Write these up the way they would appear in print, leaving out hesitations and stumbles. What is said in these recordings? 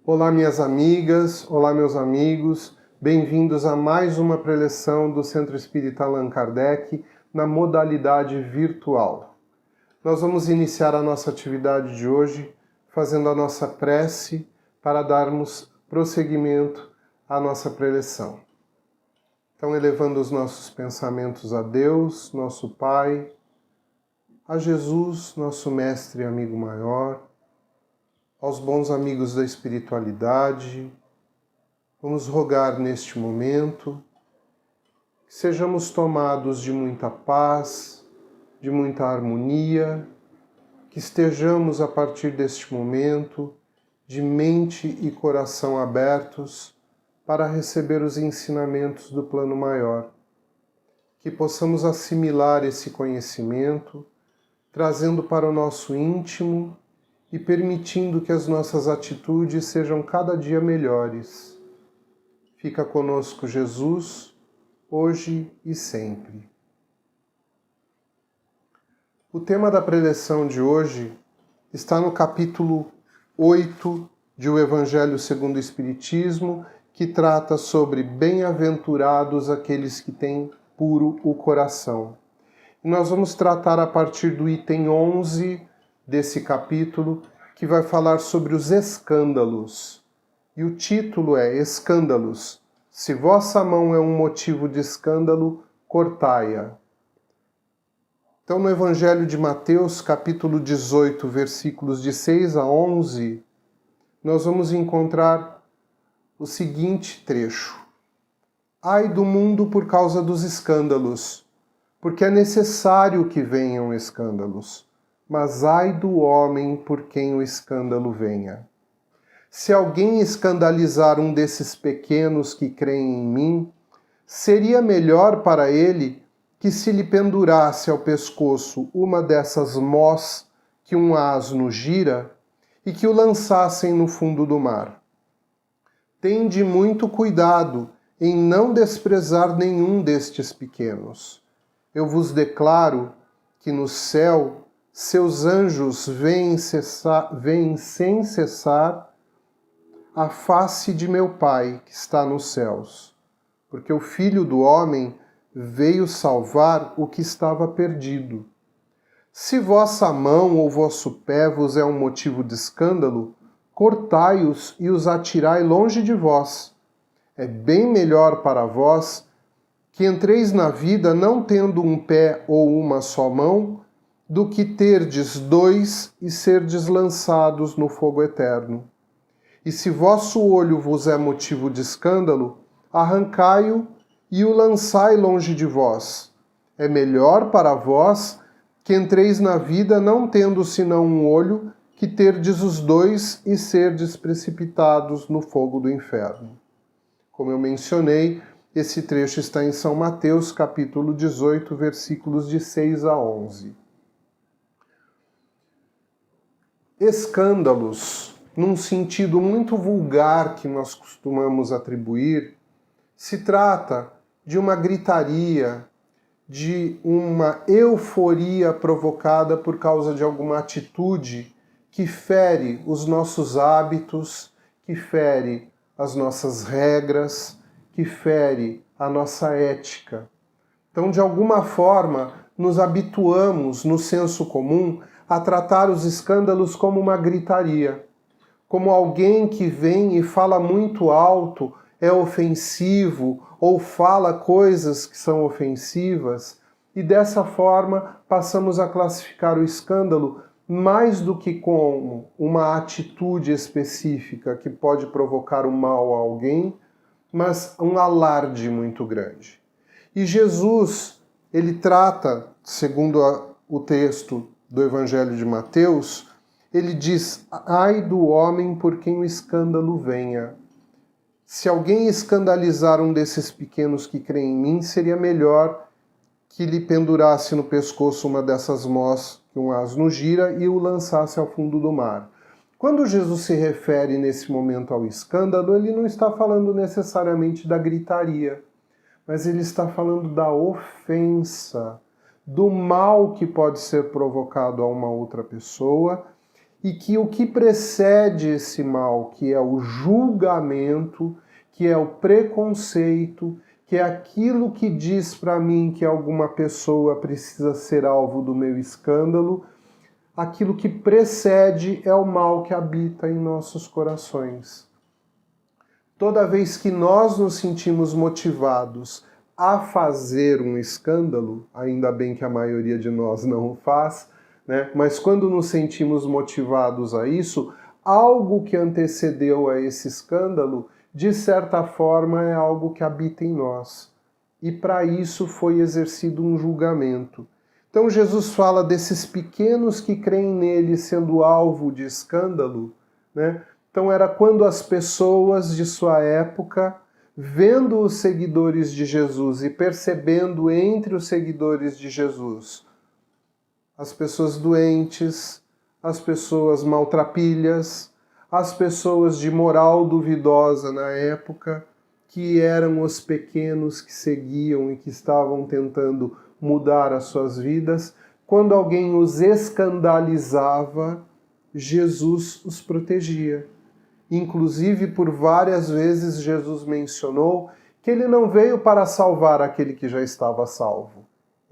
Olá, minhas amigas, olá, meus amigos, bem-vindos a mais uma preleção do Centro Espírita Allan Kardec na modalidade virtual. Nós vamos iniciar a nossa atividade de hoje fazendo a nossa prece para darmos prosseguimento à nossa preleção. Então, elevando os nossos pensamentos a Deus, nosso Pai, a Jesus, nosso Mestre e amigo maior, aos bons amigos da espiritualidade, vamos rogar neste momento que sejamos tomados de muita paz, de muita harmonia, que estejamos a partir deste momento de mente e coração abertos para receber os ensinamentos do plano maior, que possamos assimilar esse conhecimento, trazendo para o nosso íntimo e permitindo que as nossas atitudes sejam cada dia melhores. Fica conosco Jesus, hoje e sempre. O tema da preleção de hoje está no capítulo 8 de O Evangelho segundo o Espiritismo, que trata sobre bem-aventurados aqueles que têm puro o coração. E nós vamos tratar a partir do item 11 desse capítulo, que vai falar sobre os escândalos. E o título é Escândalos. Se vossa mão é um motivo de escândalo, cortai-a. Então, no Evangelho de Mateus, capítulo 18, versículos de 6 a 11, nós vamos encontrar o seguinte trecho. Ai do mundo por causa dos escândalos, porque é necessário que venham escândalos. Mas ai do homem por quem o escândalo venha. Se alguém escandalizar um desses pequenos que creem em mim, seria melhor para ele que se lhe pendurasse ao pescoço uma dessas mós que um asno gira e que o lançassem no fundo do mar. Tende muito cuidado em não desprezar nenhum destes pequenos. Eu vos declaro que no céu seus anjos veem sem cessar a face de meu Pai que está nos céus, porque o Filho do Homem veio salvar o que estava perdido. Se vossa mão ou vosso pé vos é um motivo de escândalo, cortai-os e os atirai longe de vós. É bem melhor para vós que entreis na vida não tendo um pé ou uma só mão, do que terdes dois e serdes lançados no fogo eterno. E se vosso olho vos é motivo de escândalo, arrancai-o e o lançai longe de vós. É melhor para vós que entreis na vida não tendo senão um olho, que terdes os dois e serdes precipitados no fogo do inferno. Como eu mencionei, esse trecho está em São Mateus, capítulo 18, versículos de 6 a 11. Escândalos, num sentido muito vulgar que nós costumamos atribuir, se trata de uma gritaria, de uma euforia provocada por causa de alguma atitude que fere os nossos hábitos, que fere as nossas regras, que fere a nossa ética. Então, de alguma forma, nos habituamos, no senso comum, a tratar os escândalos como uma gritaria, como alguém que vem e fala muito alto, é ofensivo, ou fala coisas que são ofensivas, e dessa forma passamos a classificar o escândalo mais do que como uma atitude específica que pode provocar o mal a alguém, mas um alarde muito grande. E Jesus, ele trata, segundo o texto do Evangelho de Mateus, ele diz, ai do homem por quem o escândalo venha. Se alguém escandalizar um desses pequenos que creem em mim, seria melhor que lhe pendurasse no pescoço uma dessas mós que um asno gira e o lançasse ao fundo do mar. Quando Jesus se refere nesse momento ao escândalo, ele não está falando necessariamente da gritaria, mas ele está falando da ofensa, do mal que pode ser provocado a uma outra pessoa e que o que precede esse mal, que é o julgamento, que é o preconceito, que é aquilo que diz para mim que alguma pessoa precisa ser alvo do meu escândalo, aquilo que precede é o mal que habita em nossos corações. Toda vez que nós nos sentimos motivados a fazer um escândalo, ainda bem que a maioria de nós não o faz, né? Mas quando nos sentimos motivados a isso, algo que antecedeu a esse escândalo, de certa forma, é algo que habita em nós. E para isso foi exercido um julgamento. Então Jesus fala desses pequenos que creem nele sendo alvo de escândalo, né? Então era quando as pessoas de sua época, vendo os seguidores de Jesus e percebendo entre os seguidores de Jesus as pessoas doentes, as pessoas maltrapilhas, as pessoas de moral duvidosa na época, que eram os pequenos que seguiam e que estavam tentando mudar as suas vidas, quando alguém os escandalizava, Jesus os protegia. Inclusive, por várias vezes, Jesus mencionou que ele não veio para salvar aquele que já estava salvo.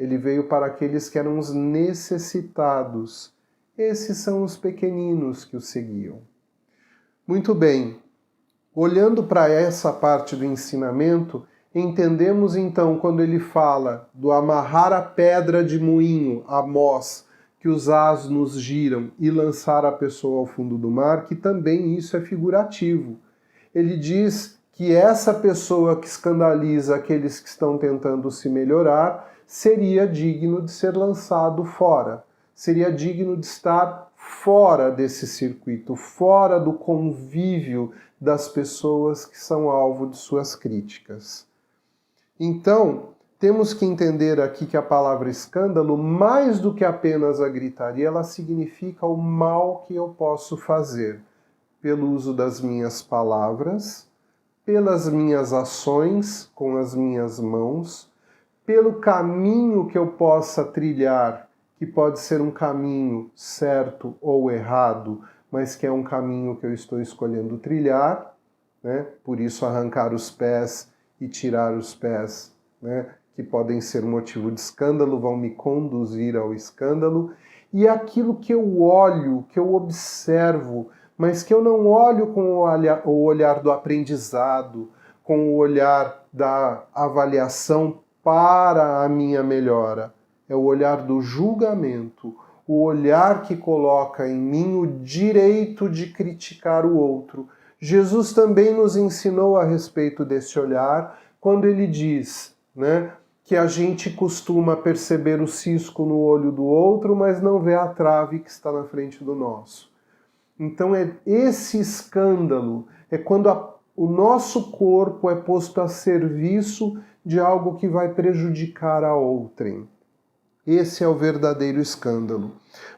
Ele veio para aqueles que eram os necessitados. Esses são os pequeninos que o seguiam. Muito bem. Olhando para essa parte do ensinamento, entendemos então quando ele fala do amarrar a pedra de moinho, Amós, que os asnos giram e lançar a pessoa ao fundo do mar, que também isso é figurativo. Ele diz que essa pessoa que escandaliza aqueles que estão tentando se melhorar seria digno de ser lançado fora, seria digno de estar fora desse circuito, fora do convívio das pessoas que são alvo de suas críticas. Então, temos que entender aqui que a palavra escândalo, mais do que apenas a gritaria, ela significa o mal que eu posso fazer pelo uso das minhas palavras, pelas minhas ações com as minhas mãos, pelo caminho que eu possa trilhar, que pode ser um caminho certo ou errado, mas que é um caminho que eu estou escolhendo trilhar, né? Por isso arrancar os pés e tirar os pés, né? Que podem ser motivo de escândalo, vão me conduzir ao escândalo, e aquilo que eu olho, que eu observo, mas que eu não olho com o olhar do aprendizado, com o olhar da avaliação para a minha melhora. É o olhar do julgamento, o olhar que coloca em mim o direito de criticar o outro. Jesus também nos ensinou a respeito desse olhar, quando ele diz, né, que a gente costuma perceber o cisco no olho do outro, mas não vê a trave que está na frente do nosso. Então é esse escândalo, é quando o nosso corpo é posto a serviço de algo que vai prejudicar a outrem. Esse é o verdadeiro escândalo.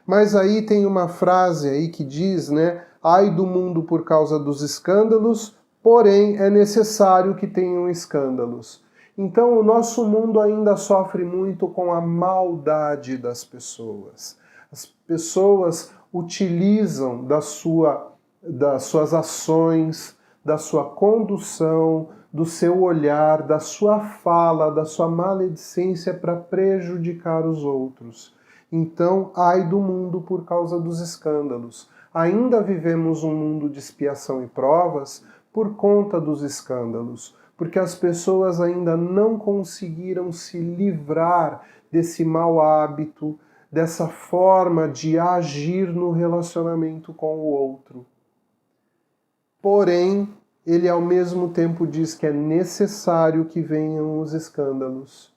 Mas aí tem uma frase aí que diz, né, ai do mundo por causa dos escândalos, porém é necessário que tenham escândalos. Então o nosso mundo ainda sofre muito com a maldade das pessoas. As pessoas utilizam das suas ações, da sua condução, do seu olhar, da sua fala, da sua maledicência para prejudicar os outros. Então, ai do mundo por causa dos escândalos. Ainda vivemos um mundo de expiação e provas por conta dos escândalos, porque as pessoas ainda não conseguiram se livrar desse mau hábito, dessa forma de agir no relacionamento com o outro. Porém, ele ao mesmo tempo diz que é necessário que venham os escândalos.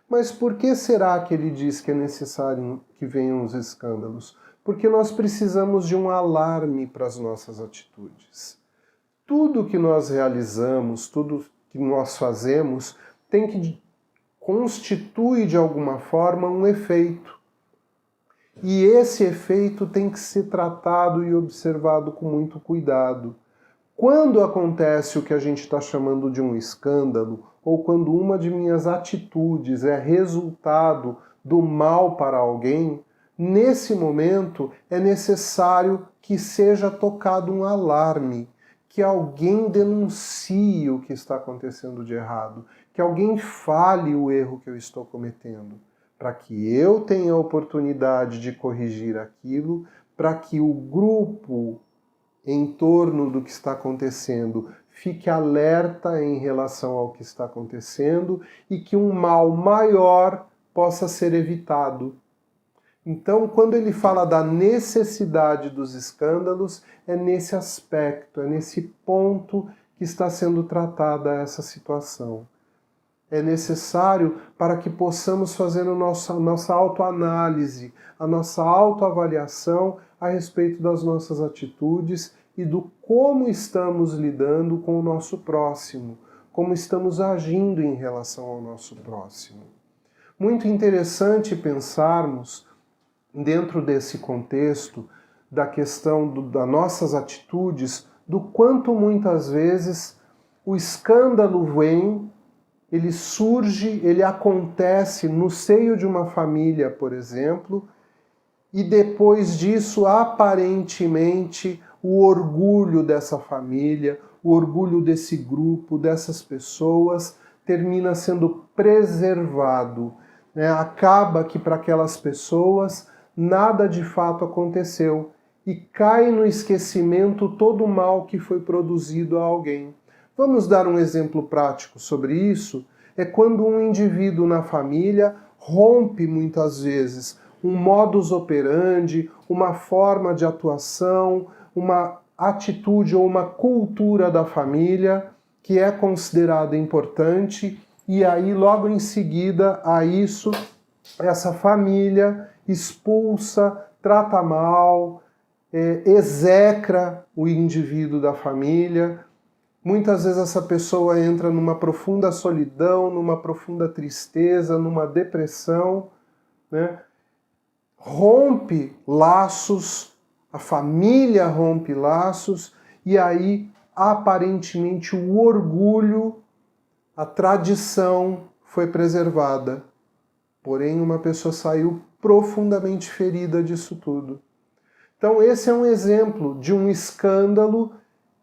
Mas por que será que ele diz que é necessário que venham os escândalos? Porque nós precisamos de um alarme para as nossas atitudes. Tudo que nós realizamos, tudo que nós fazemos, constitui de alguma forma um efeito. E esse efeito tem que ser tratado e observado com muito cuidado. Quando acontece o que a gente está chamando de um escândalo, ou quando uma de minhas atitudes é resultado do mal para alguém, Nesse momento é necessário que seja tocado um alarme, que alguém denuncie o que está acontecendo de errado, que alguém fale o erro que eu estou cometendo, para que eu tenha a oportunidade de corrigir aquilo, para que o grupo em torno do que está acontecendo fique alerta em relação ao que está acontecendo e que um mal maior possa ser evitado. Então, quando ele fala da necessidade dos escândalos, é nesse aspecto, é nesse ponto que está sendo tratada essa situação. É necessário para que possamos fazer a nossa autoanálise, a nossa autoavaliação a respeito das nossas atitudes e do como estamos lidando com o nosso próximo, como estamos agindo em relação ao nosso próximo. Muito interessante pensarmos, dentro desse contexto, da questão das nossas atitudes, do quanto muitas vezes o escândalo vem, ele surge, ele acontece no seio de uma família, por exemplo, e depois disso, aparentemente, o orgulho dessa família, o orgulho desse grupo, dessas pessoas, termina sendo preservado, né? Acaba que para aquelas pessoas nada de fato aconteceu e cai no esquecimento todo o mal que foi produzido a alguém. Vamos dar um exemplo prático sobre isso? É quando um indivíduo na família rompe muitas vezes um modus operandi, uma forma de atuação, uma atitude ou uma cultura da família que é considerada importante, e aí logo em seguida a isso essa família expulsa, trata mal, execra o indivíduo da família. Muitas vezes essa pessoa entra numa profunda solidão, numa profunda tristeza, numa depressão, né? Rompe laços, a família rompe laços, e aí aparentemente o orgulho, a tradição foi preservada. Porém, uma pessoa saiu profundamente ferida disso tudo. Então esse é um exemplo de um escândalo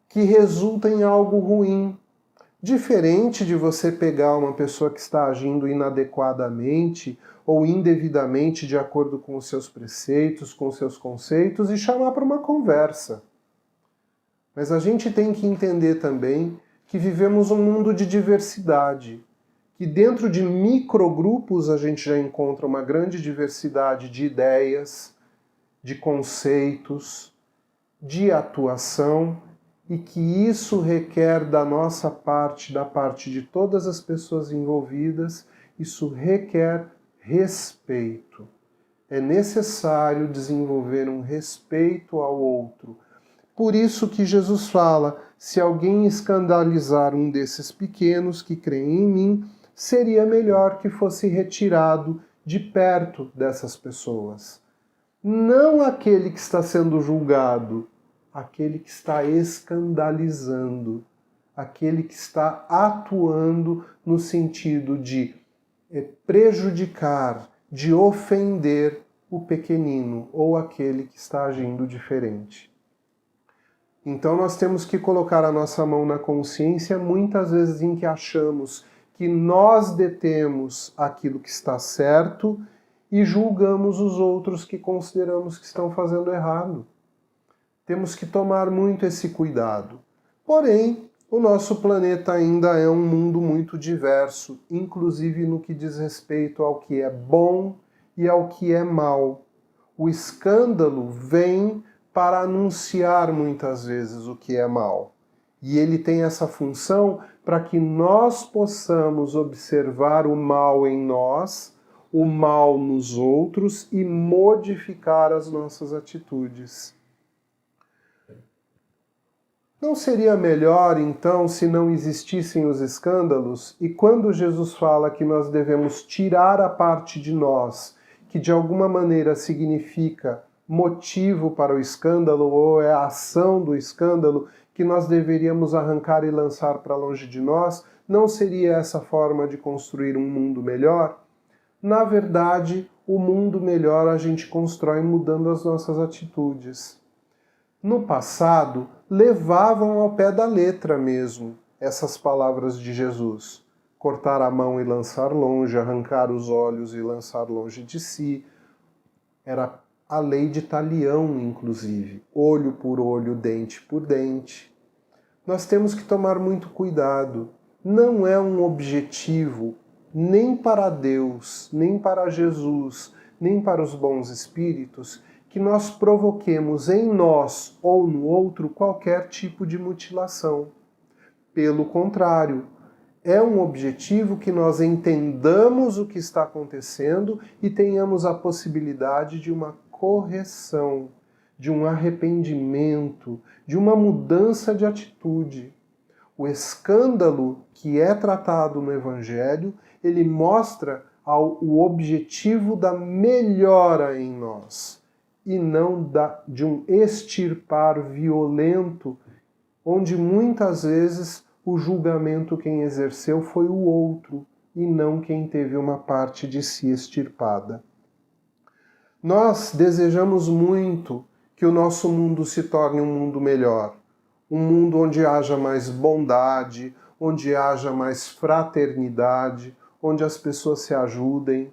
que resulta em algo ruim. Diferente de você pegar uma pessoa que está agindo inadequadamente ou indevidamente de acordo com os seus preceitos, com os seus conceitos, e chamar para uma conversa. Mas a gente tem que entender também que vivemos um mundo de diversidade, que dentro de microgrupos a gente já encontra uma grande diversidade de ideias, de conceitos, de atuação, e que isso requer da nossa parte, da parte de todas as pessoas envolvidas, isso requer respeito. É necessário desenvolver um respeito ao outro. Por isso que Jesus fala, se alguém escandalizar um desses pequenos que creem em mim, seria melhor que fosse retirado de perto dessas pessoas. Não aquele que está sendo julgado, aquele que está escandalizando, aquele que está atuando no sentido de prejudicar, de ofender o pequenino ou aquele que está agindo diferente. Então nós temos que colocar a nossa mão na consciência muitas vezes em que achamos que nós detemos aquilo que está certo e julgamos os outros que consideramos que estão fazendo errado. Temos que tomar muito esse cuidado. Porém, o nosso planeta ainda é um mundo muito diverso, inclusive no que diz respeito ao que é bom e ao que é mal. O escândalo vem para anunciar muitas vezes o que é mal. E ele tem essa função para que nós possamos observar o mal em nós, o mal nos outros e modificar as nossas atitudes. Não seria melhor, então, se não existissem os escândalos? E quando Jesus fala que nós devemos tirar a parte de nós, que de alguma maneira significa motivo para o escândalo, ou é a ação do escândalo, que nós deveríamos arrancar e lançar para longe de nós, não seria essa forma de construir um mundo melhor? Na verdade, o mundo melhor a gente constrói mudando as nossas atitudes. No passado, levavam ao pé da letra mesmo essas palavras de Jesus. Cortar a mão e lançar longe, arrancar os olhos e lançar longe de si. Era a lei de talião, inclusive. Olho por olho, dente por dente. Nós temos que tomar muito cuidado. Não é um objetivo nem para Deus, nem para Jesus, nem para os bons espíritos, que nós provoquemos em nós ou no outro qualquer tipo de mutilação. Pelo contrário, é um objetivo que nós entendamos o que está acontecendo e tenhamos a possibilidade de uma correção, de um arrependimento, de uma mudança de atitude. O escândalo que é tratado no Evangelho, ele mostra o objetivo da melhora em nós e não de um extirpar violento, onde muitas vezes o julgamento quem exerceu foi o outro e não quem teve uma parte de si extirpada. Nós desejamos muito que o nosso mundo se torne um mundo melhor, um mundo onde haja mais bondade, onde haja mais fraternidade, onde as pessoas se ajudem,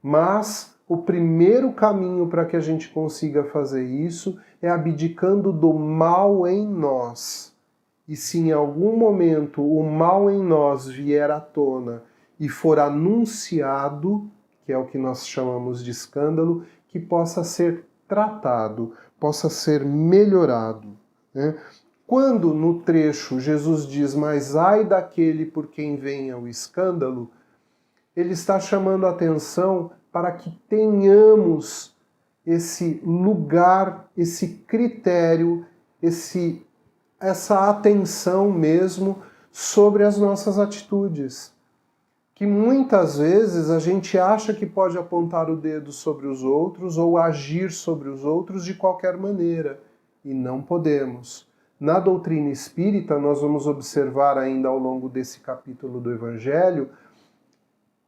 mas o primeiro caminho para que a gente consiga fazer isso é abdicando do mal em nós. E se em algum momento o mal em nós vier à tona e for anunciado, que é o que nós chamamos de escândalo, que possa ser tratado, possa ser melhorado, né? Quando no trecho Jesus diz, mas ai daquele por quem venha o escândalo, ele está chamando a atenção para que tenhamos esse lugar, esse critério, essa atenção mesmo sobre as nossas atitudes. Que muitas vezes a gente acha que pode apontar o dedo sobre os outros ou agir sobre os outros de qualquer maneira, e não podemos. Na doutrina espírita, nós vamos observar ainda ao longo desse capítulo do Evangelho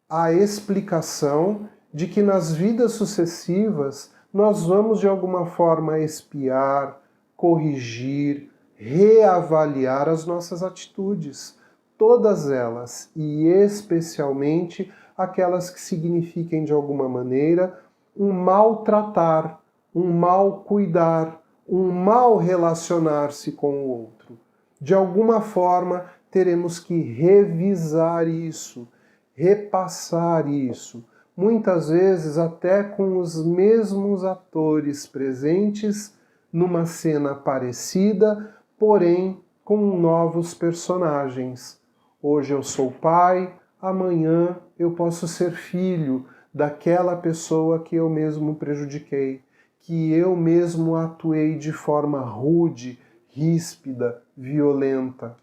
a explicação de que nas vidas sucessivas nós vamos de alguma forma espiar, corrigir, reavaliar as nossas atitudes, todas elas, e especialmente aquelas que signifiquem de alguma maneira um maltratar, um mal cuidar, um mal relacionar-se com o outro. De alguma forma teremos que revisar isso, repassar isso, muitas vezes até com os mesmos atores presentes numa cena parecida, porém com novos personagens. Hoje eu sou pai, amanhã eu posso ser filho daquela pessoa que eu mesmo prejudiquei, que eu mesmo atuei de forma rude, ríspida, violenta.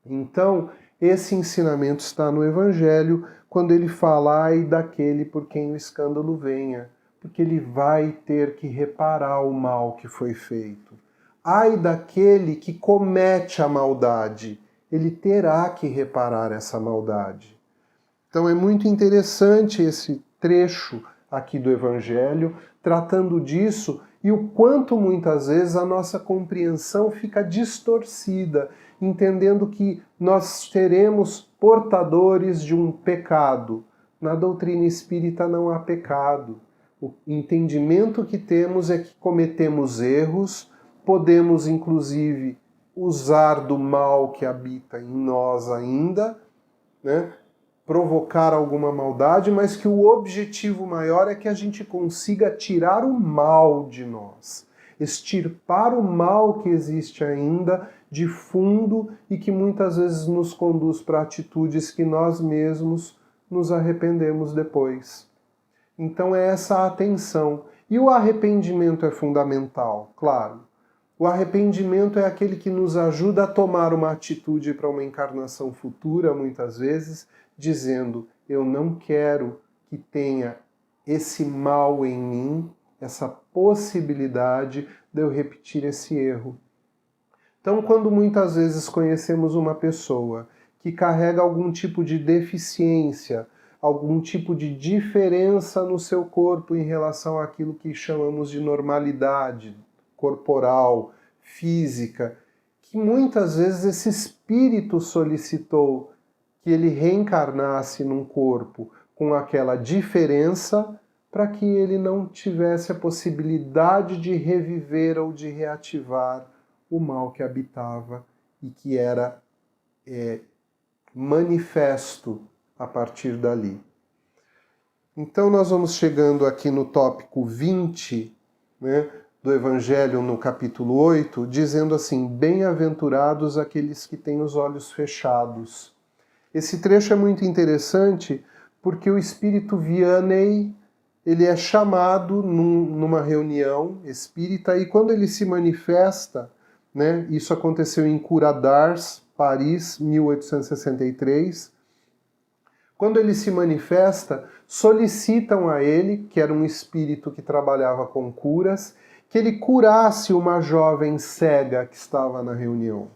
Então, esse ensinamento está no Evangelho quando ele fala, ai daquele por quem o escândalo venha, porque ele vai ter que reparar o mal que foi feito. Ai daquele que comete a maldade, ele terá que reparar essa maldade. Então é muito interessante esse trecho aqui do Evangelho, tratando disso e o quanto muitas vezes a nossa compreensão fica distorcida, entendendo que nós seremos portadores de um pecado. Na doutrina espírita não há pecado. O entendimento que temos é que cometemos erros, podemos inclusive usar do mal que habita em nós ainda, né? Provocar alguma maldade, mas que o objetivo maior é que a gente consiga tirar o mal de nós, extirpar o mal que existe ainda de fundo e que muitas vezes nos conduz para atitudes que nós mesmos nos arrependemos depois. Então é essa atenção. E o arrependimento é fundamental, claro. O arrependimento é aquele que nos ajuda a tomar uma atitude para uma encarnação futura, muitas vezes, dizendo, eu não quero que tenha esse mal em mim, essa possibilidade de eu repetir esse erro. Então, quando muitas vezes conhecemos uma pessoa que carrega algum tipo de deficiência, algum tipo de diferença no seu corpo em relação àquilo que chamamos de normalidade corporal, física, que muitas vezes esse espírito solicitou que ele reencarnasse num corpo com aquela diferença para que ele não tivesse a possibilidade de reviver ou de reativar o mal que habitava e que era manifesto a partir dali. Então nós vamos chegando aqui no tópico 20, né, do Evangelho no capítulo 8, dizendo assim: bem-aventurados aqueles que têm os olhos fechados. Esse trecho é muito interessante porque o espírito Vianney, ele é chamado numa reunião espírita e quando ele se manifesta, né, isso aconteceu em Curadars, Paris, 1863, quando ele se manifesta, solicitam a ele, que era um espírito que trabalhava com curas, que ele curasse uma jovem cega que estava na reunião.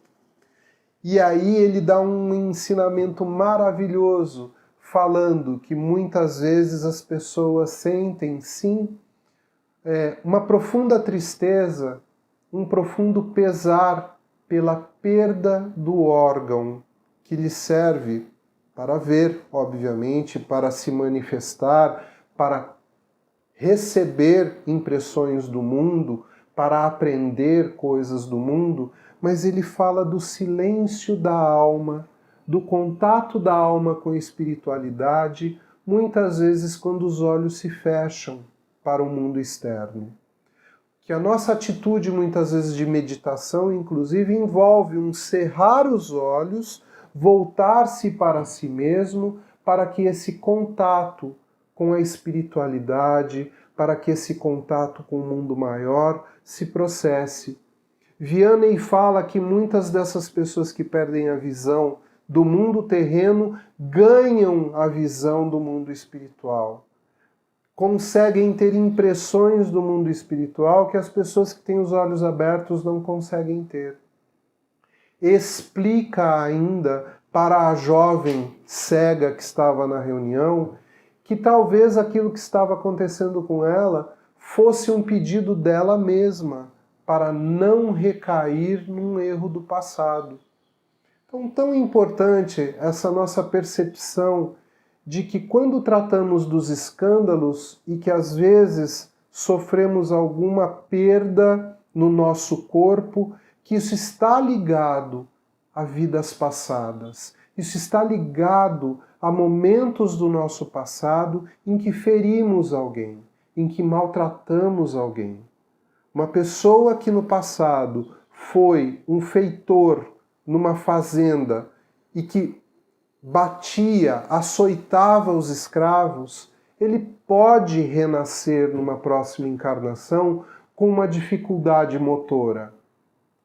E aí ele dá um ensinamento maravilhoso, falando que muitas vezes as pessoas sentem, sim, uma profunda tristeza, um profundo pesar pela perda do órgão que lhe serve para ver, obviamente, para se manifestar, para receber impressões do mundo, para aprender coisas do mundo, mas ele fala do silêncio da alma, do contato da alma com a espiritualidade, muitas vezes quando os olhos se fecham para o mundo externo. Que a nossa atitude, muitas vezes, de meditação, inclusive, envolve um cerrar os olhos, voltar-se para si mesmo, para que esse contato com a espiritualidade, para que esse contato com o mundo maior se processe. Vianney fala que muitas dessas pessoas que perdem a visão do mundo terreno ganham a visão do mundo espiritual. Conseguem ter impressões do mundo espiritual que as pessoas que têm os olhos abertos não conseguem ter. Explica ainda para a jovem cega que estava na reunião que talvez aquilo que estava acontecendo com ela fosse um pedido dela mesma para não recair num erro do passado. Então, tão importante essa nossa percepção de que quando tratamos dos escândalos e que às vezes sofremos alguma perda no nosso corpo, que isso está ligado a vidas passadas. Isso está ligado a momentos do nosso passado em que ferimos alguém, em que maltratamos alguém. Uma pessoa que no passado foi um feitor numa fazenda e que batia, açoitava os escravos, ele pode renascer numa próxima encarnação com uma dificuldade motora,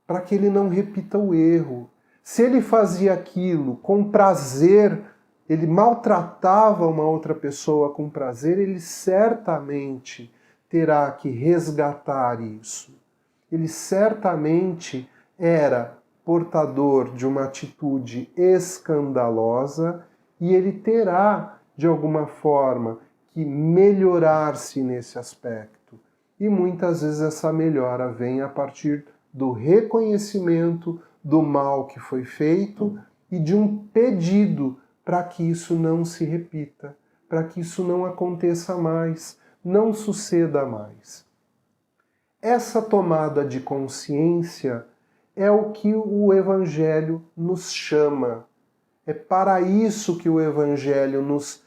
para que ele não repita o erro. Se ele fazia aquilo com prazer, ele maltratava uma outra pessoa com prazer, ele certamente terá que resgatar isso. Ele certamente era portador de uma atitude escandalosa e ele terá, de alguma forma, que melhorar-se nesse aspecto. E muitas vezes essa melhora vem a partir do reconhecimento do mal que foi feito e de um pedido para que isso não se repita, para que isso não aconteça mais, não suceda mais. Essa tomada de consciência é o que o Evangelho nos chama. É para isso que o Evangelho nos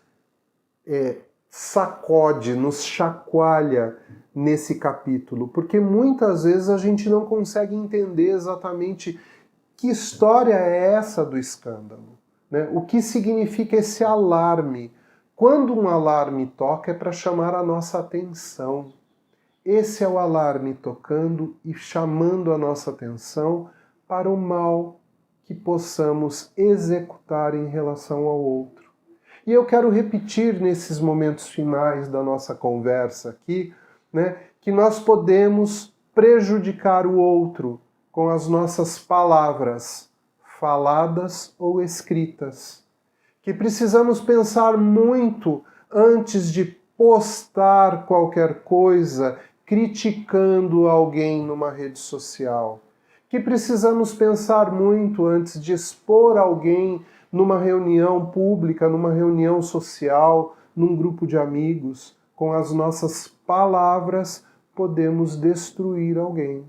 sacode, nos chacoalha nesse capítulo, porque muitas vezes a gente não consegue entender exatamente que história é essa do escândalo, né? O que significa esse alarme? Quando um alarme toca é para chamar a nossa atenção. Esse é o alarme tocando e chamando a nossa atenção para o mal que possamos executar em relação ao outro. E eu quero repetir nesses momentos finais da nossa conversa aqui, né, que nós podemos prejudicar o outro com as nossas palavras, faladas ou escritas. que precisamos pensar muito antes de postar qualquer coisa criticando alguém numa rede social, que precisamos pensar muito antes de expor alguém numa reunião pública, numa reunião social, num grupo de amigos. Com as nossas palavras podemos destruir alguém.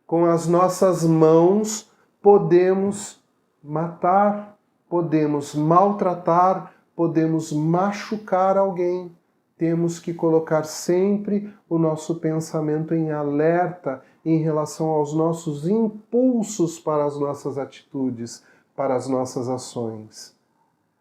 Com as nossas mãos podemos matar, podemos maltratar, podemos machucar alguém. Temos que colocar sempre o nosso pensamento em alerta em relação aos nossos impulsos para as nossas atitudes, para as nossas ações.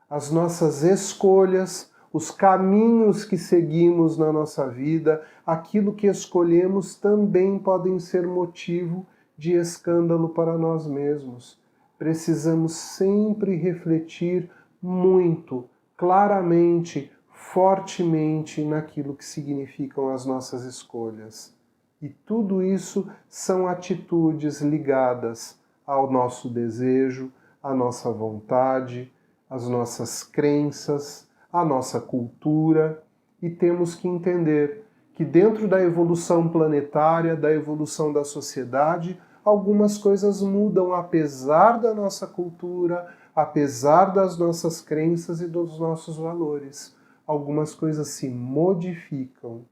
As nossas escolhas, os caminhos que seguimos na nossa vida, aquilo que escolhemos também podem ser motivo de escândalo para nós mesmos. Precisamos sempre refletir muito, claramente, fortemente naquilo que significam as nossas escolhas. E tudo isso são atitudes ligadas ao nosso desejo, à nossa vontade, às nossas crenças, à nossa cultura, e temos que entender que dentro da evolução planetária, da evolução da sociedade, algumas coisas mudam apesar da nossa cultura, apesar das nossas crenças e dos nossos valores. Algumas coisas se modificam.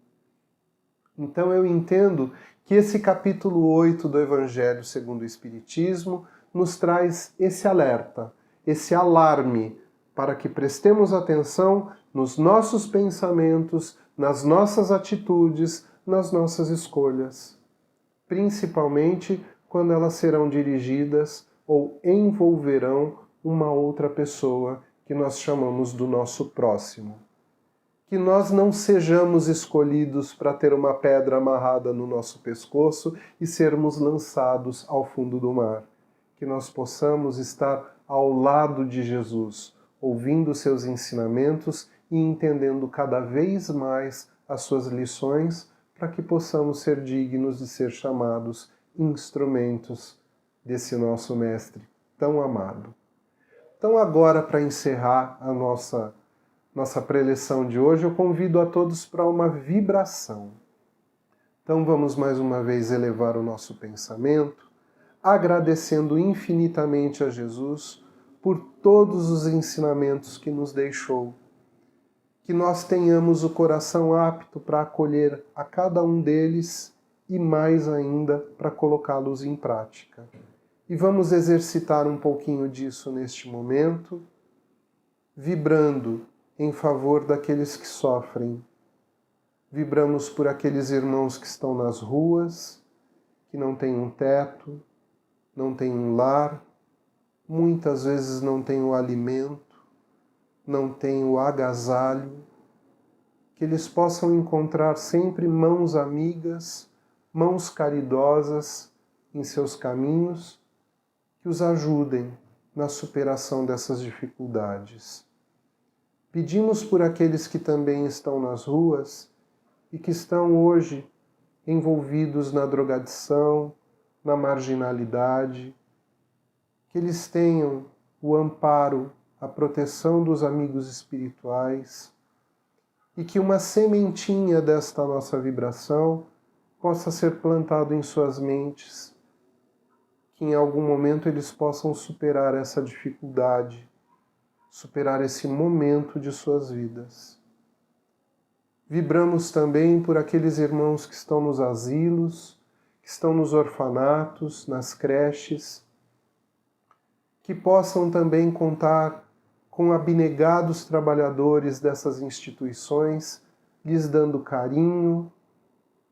Então eu entendo que esse capítulo 8 do Evangelho segundo o Espiritismo nos traz esse alerta, esse alarme, para que prestemos atenção nos nossos pensamentos, nas nossas atitudes, nas nossas escolhas, principalmente quando elas serão dirigidas ou envolverão uma outra pessoa que nós chamamos do nosso próximo. Que nós não sejamos escolhidos para ter uma pedra amarrada no nosso pescoço e sermos lançados ao fundo do mar. Que nós possamos estar ao lado de Jesus, ouvindo seus ensinamentos e entendendo cada vez mais as suas lições, para que possamos ser dignos de ser chamados instrumentos desse nosso Mestre tão amado. Então agora, para encerrar a nossa preleção de hoje, eu convido a todos para uma vibração. Então vamos mais uma vez elevar o nosso pensamento, agradecendo infinitamente a Jesus por todos os ensinamentos que nos deixou. Que nós tenhamos o coração apto para acolher a cada um deles e mais ainda para colocá-los em prática. E vamos exercitar um pouquinho disso neste momento, vibrando em favor daqueles que sofrem. Vibramos por aqueles irmãos que estão nas ruas, que não têm um teto, não têm um lar, muitas vezes não têm o alimento, não têm o agasalho, que eles possam encontrar sempre mãos amigas, mãos caridosas em seus caminhos, que os ajudem na superação dessas dificuldades. Pedimos por aqueles que também estão nas ruas e que estão hoje envolvidos na drogadição, na marginalidade, que eles tenham o amparo, a proteção dos amigos espirituais e que uma sementinha desta nossa vibração possa ser plantado em suas mentes, que em algum momento eles possam superar essa dificuldade, superar esse momento de suas vidas. Vibramos também por aqueles irmãos que estão nos asilos, que estão nos orfanatos, nas creches, que possam também contar com abnegados trabalhadores dessas instituições, lhes dando carinho,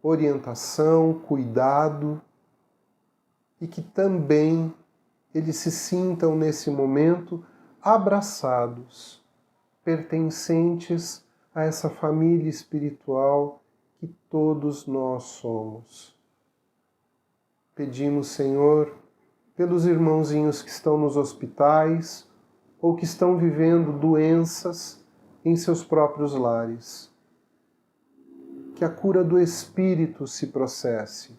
orientação, cuidado, e que também eles se sintam nesse momento abraçados, pertencentes a essa família espiritual que todos nós somos. Pedimos, Senhor, pelos irmãozinhos que estão nos hospitais ou que estão vivendo doenças em seus próprios lares. Que a cura do espírito se processe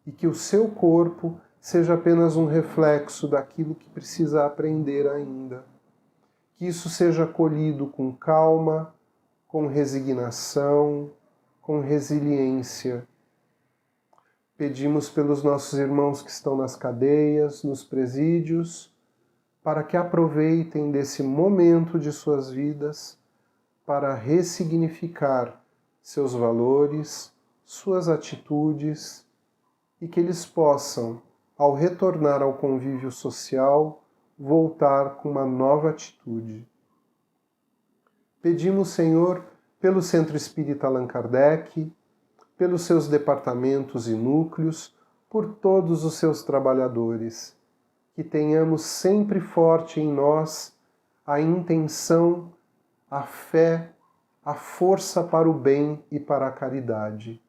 e que o seu corpo seja apenas um reflexo daquilo que precisa aprender ainda. que isso seja acolhido com calma, com resignação, com resiliência. Pedimos pelos nossos irmãos que estão nas cadeias, nos presídios, para que aproveitem desse momento de suas vidas para ressignificar seus valores, suas atitudes, e que eles possam, ao retornar ao convívio social, voltar com uma nova atitude. Pedimos, Senhor, pelo Centro Espírita Allan Kardec, pelos seus departamentos e núcleos, por todos os seus trabalhadores, que tenhamos sempre forte em nós a intenção, a fé, a força para o bem e para a caridade.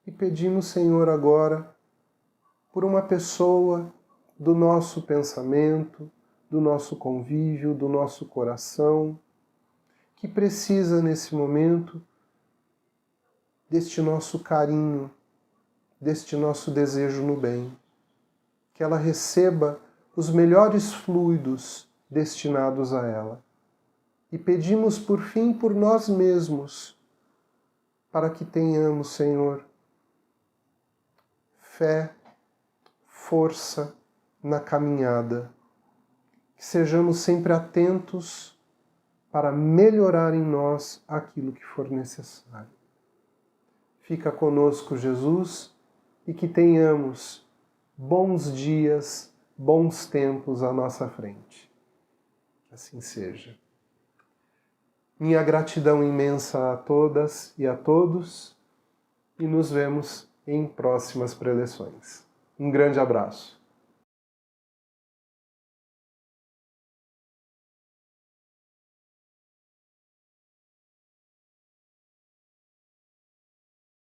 E pedimos, Senhor, agora, por uma pessoa do nosso pensamento, do nosso convívio, do nosso coração, que precisa nesse momento deste nosso carinho, deste nosso desejo no bem, que ela receba os melhores fluidos destinados a ela. E pedimos, por fim, por nós mesmos, para que tenhamos, Senhor, fé, força na caminhada, que sejamos sempre atentos para melhorar em nós aquilo que for necessário. Fica conosco, Jesus, e que tenhamos bons dias, bons tempos à nossa frente. Assim seja. Minha gratidão imensa a todas e a todos, e nos vemos em próximas preleções. Um grande abraço.